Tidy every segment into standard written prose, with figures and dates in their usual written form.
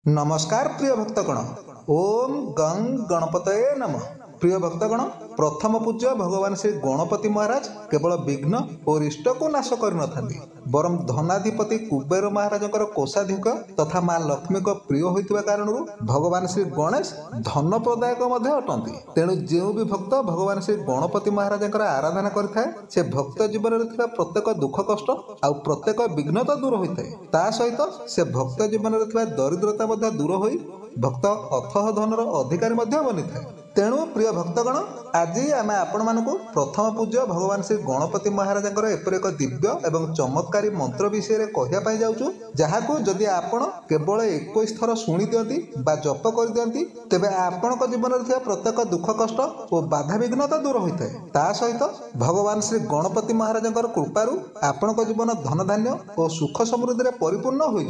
नमस्कार प्रिय भक्तगण। ओम गं गणपतये नमः। प्रिय भक्तगण, प्रथम पूज्य भगवान श्री गणपति महाराज केवल विघ्न और इष्ट को नाश करनथांती, बरम धनाधिपति कुबेर महाराजंकर कोषाधिक तथा माँ लक्ष्मी को प्रिय होइतिबा कारणरू भगवान श्री गणेश धन प्रदायक मध्य अटंती। तेणु जो भी भक्त भगवान श्री गणपति महाराजंकर आराधना करिथाय से भक्त जीवन में थिबा प्रत्येक दुख कष्ट आ प्रत्येक विघ्न तो दूर होइथाय। ता सहित से भक्त जीवन में थिबा दरिद्रता मध्य दूर होई भक्त अथह धनर अधिकारी मध्य बनिथाय। तेणु प्रिय भक्तगण, आज आम आपण मानक प्रथम पूज्य भगवान श्री गणपति महाराजंकर एपर एक दिव्य एवं चमत्कारी मंत्र विषय में कहवाई जाऊँ, जहां जदि आपण केवल 21 थर शुणी दियंती बा जप कर दियंती तेबे आपण जीवन में प्रत्येक दुख कष्ट और बाधा विघ्नता दूर होता है। ता सहित भगवान श्री गणपति महाराजंकर कृपारू आपण जीवन धन धान्य और सुख समृद्धि परिपूर्ण हो।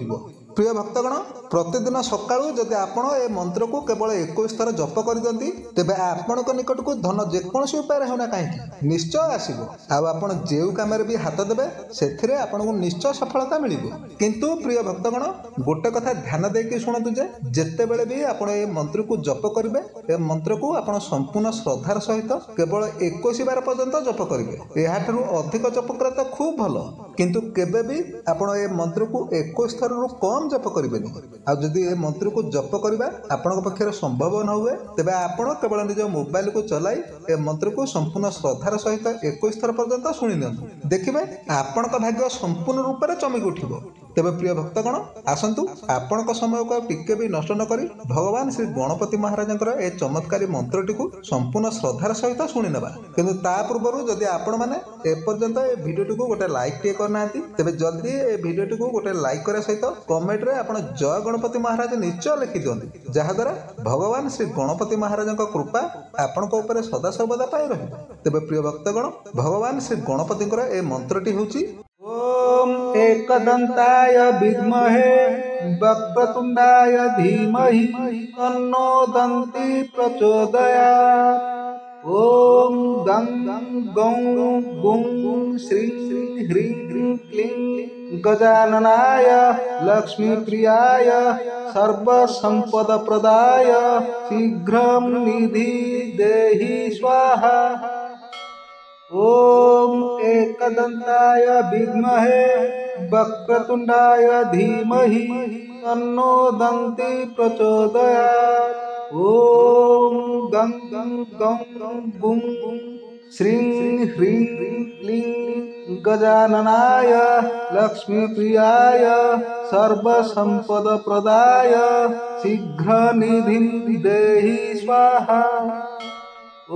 प्रिय भक्तगण, प्रतिदिन सकाळू जदि आपण ए मंत्र को केवल 21 थर जप कर दियंती तेबे आपण निकट को धन जेकोसी उपाय होना कहीं निश्चय आसीबो। आपण जेउ काम भी हाथ देबे सेथिरे आपण को निश्चय सफलता मिलिबो। किंतु प्रिय भक्तगण, गोटे कथा ध्यान देके शुणतु जे जेते बेले भी आपण ए मंत्र को जप करिवे ए मंत्र को आपण संपूर्ण श्रद्धार सहित केवल 21 बार पर्यंत जप करिवे। एहाठरू अधिक जप करा तो खूब भलो, किंतु केबे भी आपण ए मंत्र को 21 थर रु कम जप करेनि। आदि ए मंत्र को जप करवा आपण पक्षर संभव न हुए तेबे आपण केवल निज मोबाइल को चलाई ए मंत्र को संपूर्ण श्रद्धार सहित 21 थर पर्यंत शुणी नियंतु, देखिए आपण भाग्य संपूर्ण रूप से चमक उठिबो। तेबे प्रिय भक्तगण, आसंतु आपण समय को टिके भी नष्ट न करी भगवान श्री गणपति महाराजंकर ए चमत्कारी मंत्रटी को संपूर्ण श्रद्धार सहित शुणी नेबा। किंतु ता पूर्व जदि आपण माने ए पर्यंत ए वीडियोटी को गोटे लाइक टे करना तेबे जल्दी ए वीडियोटी को गोटे लाइक करे सहित कमेंट रे आपण जय गणपति महाराज निश्चय लिखि दियंती, जहा द्वारा भगवान श्री गणपति महाराजंक कृपा आपण को ऊपर सदा सर्वदा पाई रहिबो। तेबे प्रिय भक्तगण, भगवान श्री गणपतिंकर ए मंत्रटी होउची ओम एकदंताय विद्महे वक्रतुंडाय धीमहि तन्नो दन्ति प्रचोदयात्। ओम गं गं गुं श्रीं ह्रीं क्लीं गजाननाय लक्ष्मीप्रियाय सर्वसम्पदप्रदाय शीघ्रं निधि देहि स्वाहा। ओम एकदंताय विद्महे वक्रतुंडाय धीमहि तन्नो दन्ति प्रचोदयात्। ओम गं गं गुं श्रीं ह्रीं क्लीं गजाननाय लक्ष्मीप्रियाय सर्वसम्पदप्रदाय शीघ्रनिधिं देहि स्वाहा।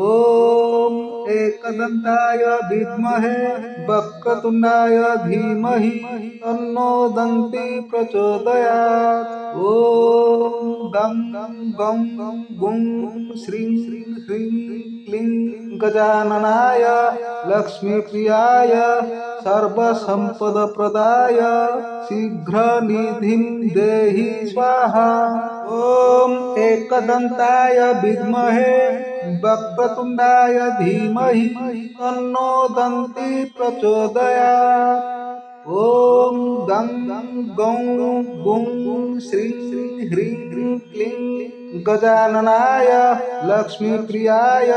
ओम एकदंताय विद्महे वक्रतुंडाय धीमहि तन्नो दन्ति प्रचोदयात्। ओम गं गं गुं श्रीं ह्रीं क्लीं गजाननाय लक्ष्मीप्रियाय सर्वसम्पदप्रदाय शीघ्रनिधिं देहि स्वाहा। ओम एकदंताय विद्महे वक्रतुंडाय धीमहि तन्नो दन्ति प्रचोदयात्। ओम गं गं गुं श्रीं ह्रीं क्लीं गजाननाय लक्ष्मीप्रियाय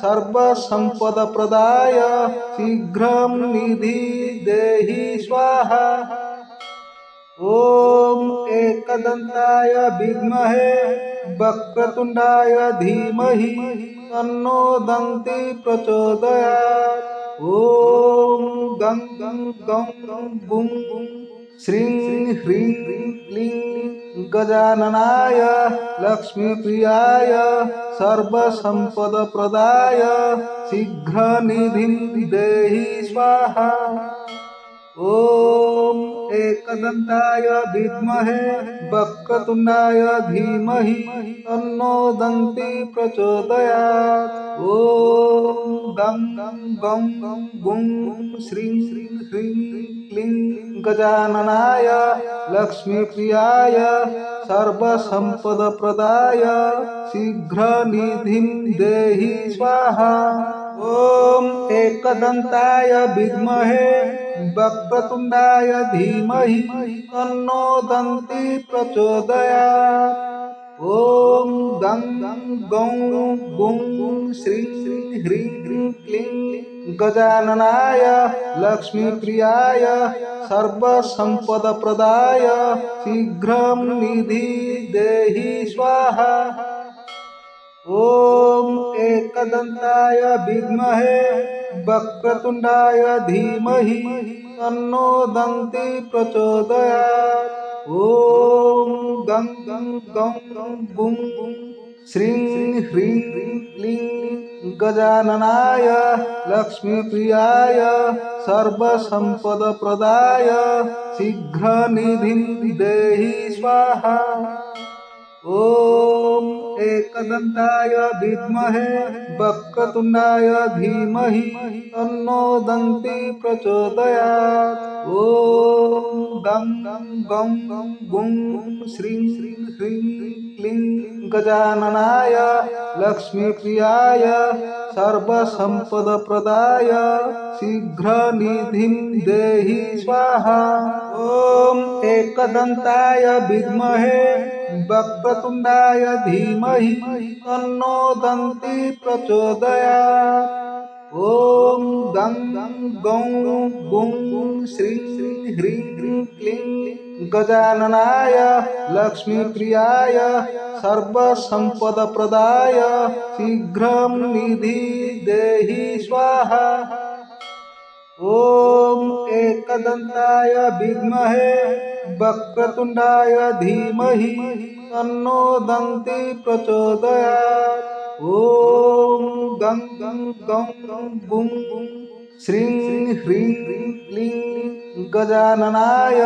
सर्वसम्पदप्रदाय शीघ्रं निधि देहि स्वाहा। ओम एकदंताय विद्महे वक्रतुंडाय धीमहि तन्नो दन्ति प्रचोदयात्। ओम गं गं गुं श्रीं ह्रीं क्लीं गजाननाय लक्ष्मीप्रियाय सर्वसम्पदप्रदाय शीघ्रनिधिं देहि स्वाहा। ओम एकदंताय विद्महे वक्रतुंडाय धीमहि तन्नो दन्ति प्रचोदयात्। ओम गं गं गुं श्रीं ह्रीं क्लीं गजाननाय लक्ष्मीप्रियाय सर्वसम्पदप्रदाय शीघ्रनिधिं देहि स्वाहा। ॐ एकदन्ताय विद्महे वक्रतुण्डाय धीमहि तन्नो दन्ती प्रचोदयात्। ॐ गं गं गुं श्रीं ह्रीं क्लीं गजाननाय लक्ष्मीप्रियाय सर्वसम्पदप्रदाय शीघ्रं निधि देहि स्वाहा। ॐ एकदन्ताय विद्महे वक्रतुण्डाय धीमहि तन्नो दन्ती प्रचोदयात्। ॐ गं गं गुं श्रीं ह्रीं क्लीं गजाननाय लक्ष्मीप्रियाय सर्वसम्पदप्रदाय शीघ्रनिधिं देहि स्वाहा। ॐ एकदन्ताय विद्महे वक्रतुण्डाय धीमहि तन्नो दन्ती प्रचोदयात्। ॐ गं गं गुं श्रीं ह्रीं क्लीं गजाननाय लक्ष्मीप्रियाय सर्वसम्पदप्रदाय शीघ्रनिधिं देहि स्वाहा। ॐ एकदन्ताय विद्महे वक्रतुण्डाय धीमहि तन्नो दन्ती प्रचोदयात्। ॐ गं गं गुं श्रीं ह्रीं क्लीं गजाननाय लक्ष्मीप्रियाय सर्वसम्पदप्रदाय शीघ्रं निधि देहि स्वाहा। ॐ एकदन्ताय विद्महे वक्रतुण्डाय धीमहि तन्नो दन्ती प्रचोदयात्। ॐ गं गं गुं श्रीं ह्रीं क्लीं गजाननाय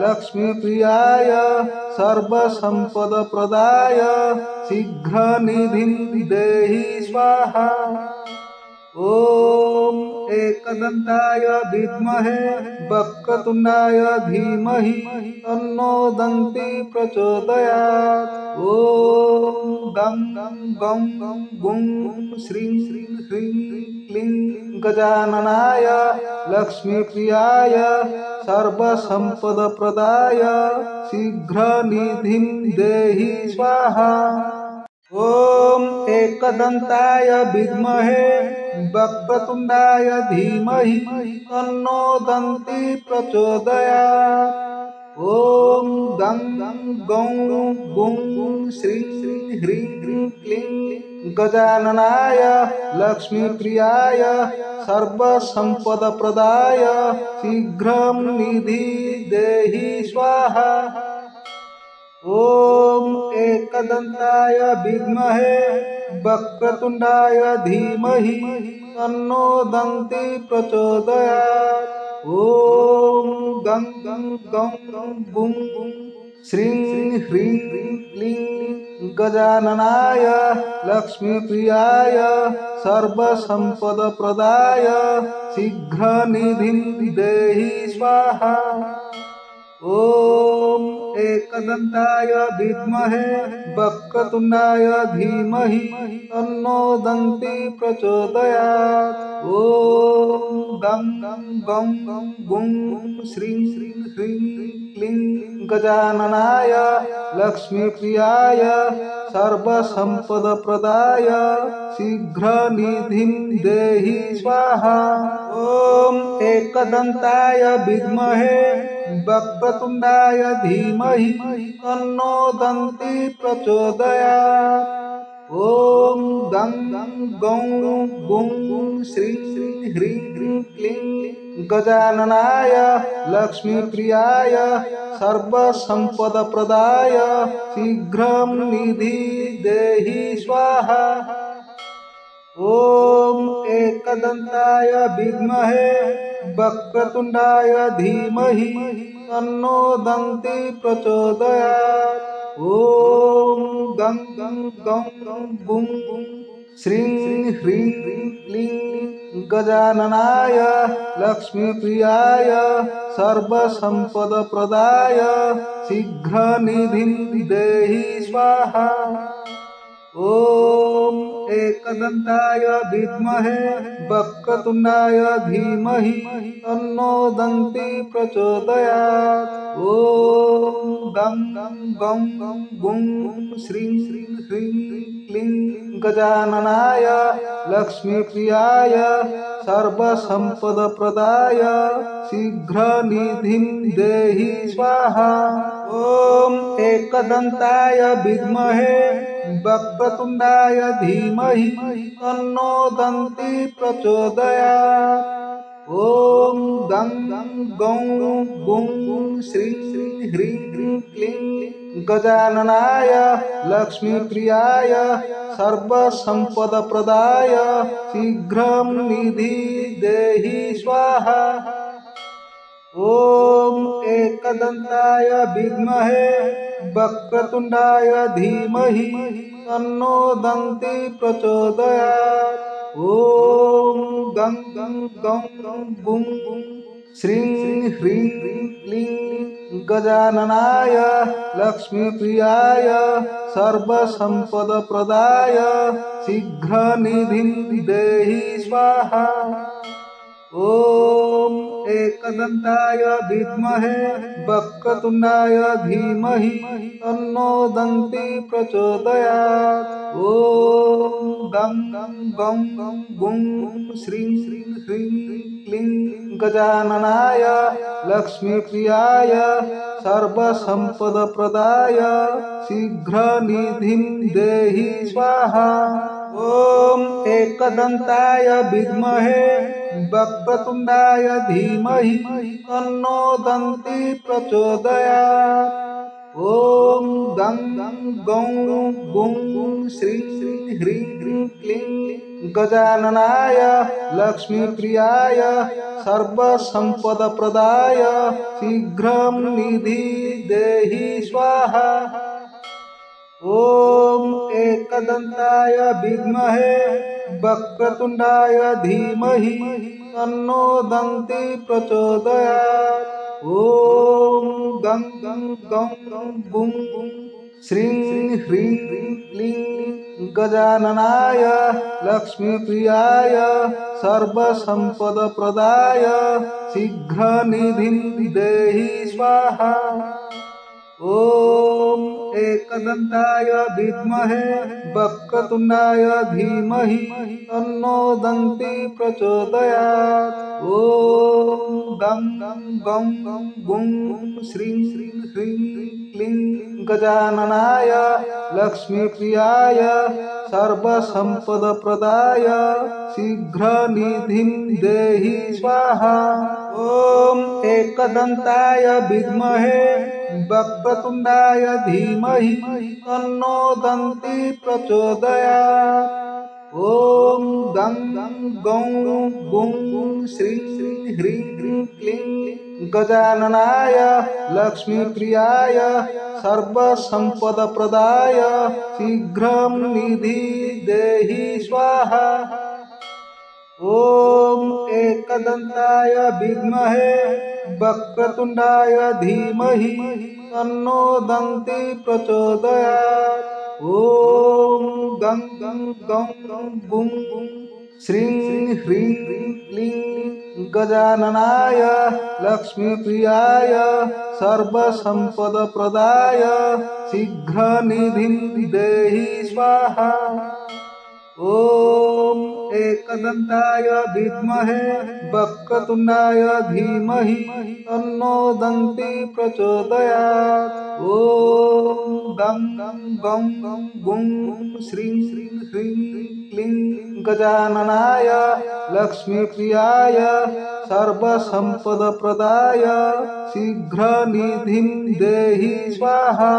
लक्ष्मीप्रियाय सर्वसम्पदप्रदाय शीघ्रनिधिं देहि स्वाहा। ॐ एकदन्ताय विद्महे वक्रतुण्डाय धीमहि तन्नो दन्ती प्रचोदयात्। ॐ गं गं गुं श्रीं ह्रीं क्लीं गजाननाय लक्ष्मीप्रियाय सर्वसम्पदप्रदाय शीघ्रनिधिं देहि स्वाहा। ॐ एकदन्ताय विद्महे वक्रतुण्डाय धीमहि तन्नो दन्ती प्रचोदयात्। ॐ गं गं गुं श्रीं ह्रीं क्लीं गजाननाय लक्ष्मीप्रियाय सर्वसम्पदप्रदाय शीघ्रं निधि देहि स्वाहा। ॐ एकदन्ताय विद्महे वक्रतुण्डाय धीमहि तन्नो दन्ती प्रचोदयात्। ॐ गं गं गुं श्रीं ह्रीं क्लीं गजाननाय लक्ष्मीप्रियाय सर्वसम्पदप्रदाय शीघ्रनिधिं देहि स्वाहा। ॐ एकदन्ताय विद्महे वक्रतुण्डाय धीमहि तन्नो दन्ती प्रचोदयात्। ॐ गं गं गुं श्रीं ह्रीं क्लीं गजाननाय लक्ष्मीप्रियाय सर्वसम्पदप्रदाय शीघ्रनिधिं देहि स्वाहा। ॐ एकदन्ताय विद्महे वक्रतुण्डाय धीमहि तन्नो दन्ती प्रचोदयात्। ॐ गं गं गुं श्रीं ह्रीं क्लीं गजाननाय लक्ष्मीप्रियाय सर्वसम्पदप्रदाय शीघ्रं निधि देहि स्वाहा। ॐ एकदन्ताय विद्महे वक्रतुण्डाय धीमहि तन्नो दन्ती प्रचोदयात्। ॐ गं गं गुं श्रीं ह्रीं क्लीं गजाननाय लक्ष्मीप्रियाय सर्वसम्पदप्रदाय शीघ्रनिधिं देहि स्वाहा। ॐ एकदन्ताय विद्महे वक्रतुण्डाय धीमहि तन्नो दन्ती प्रचोदयात्। ॐ गं गं गुं श्रीं ह्रीं क्लीं गजाननाय लक्ष्मीप्रियाय सर्वसम्पदप्रदाय शीघ्रनिधिं देहि स्वाहा। ॐ एकदन्ताय विद्महे वक्रतुण्डाय धीमहि तन्नो दन्ती प्रचोदयात्। ॐ गं गं गुं श्रीं ह्रीं क्लीं गजाननाय लक्ष्मीप्रियाय सर्वसम्पदप्रदाय शीघ्रं निधि देहि स्वाहा। ॐ एकदन्ताय विद्महे वक्रतुण्डाय धीमहि तन्नो दन्ती प्रचोदयात्। ॐ गं गुं श्रीं ह्रीं क्लीं गजाननाय लक्ष्मीप्रियाय सर्वसम्पदप्रदाय शीघ्रनिधिं देहि स्वाहा। ॐ एकदन्ताय विद्महे वक्रतुण्डाय धीमहि तन्नो दन्ती प्रचोदयात्। ॐ गं गुं श्रीं ह्रीं क्लीं गजाननाय लक्ष्मीप्रियाय सर्वसम्पदप्रदाय शीघ्रनिधिं देहि स्वाहा। ॐ एकदन्ताय विद्महे वक्रतुण्डाय धीमहि तन्नो दन्ती प्रचोदयात्। ॐ गं गुं श्रीं ह्रीं क्लीं गजाननाय लक्ष्मीप्रियाय सर्वसम्पदप्रदाय शीघ्रं निधि देहि स्वाहा। ॐ एकदन्ताय विद्महे वक्रतुण्डाय धीमहि तन्नो दन्ती प्रचोदयात्। ॐ गं गुं श्रीं ह्रीं क्लीं गजाननाय लक्ष्मीप्रियाय सर्वसम्पदप्रदाय शीघ्रनिधिं देहि स्वाहा। ॐ एकदन्ताय विद्महे वक्रतुण्डाय धीमहि तन्नो दन्ती प्रचोदयात्। ॐ गं गुं श्रीं ह्रीं क्लीं गजाननाय लक्ष्मीप्रियाय सर्वसम्पदप्रदाय शीघ्रनिधिं देहि स्वाहा। ॐ एकदन्ताय विद्महे वक्रतुण्डाय धीमहि तन्नो दन्ती प्रचोदयात्। ॐ गं गुं श्रीं ह्रीं क्लीं गजाननाय लक्ष्मीप्रियाय सर्वसम्पदप्रदाय शीघ्रं निधि देहि स्वाहा। ॐ एकदन्ताय विद्महे वक्रतुण्डाय धीमहि तन्नो दन्ती प्रचोदयात्। ॐ गं गुं श्रीं ह्रीं क्लीं गजाननाय लक्ष्मीप्रियाय सर्वसम्पदप्रदाय शीघ्रनिधिं देहि स्वाहा। ॐ एकदन्ताय विद्महे वक्रतुण्डाय धीमहि तन्नो दन्ती प्रचोदयात्। ॐ गं गुं श्रीं ह्रीं क्लीं गजाननाय लक्ष्मीप्रियाय सर्वसम्पदप्रदाय शीघ्रनिधिं देहि स्वाहा।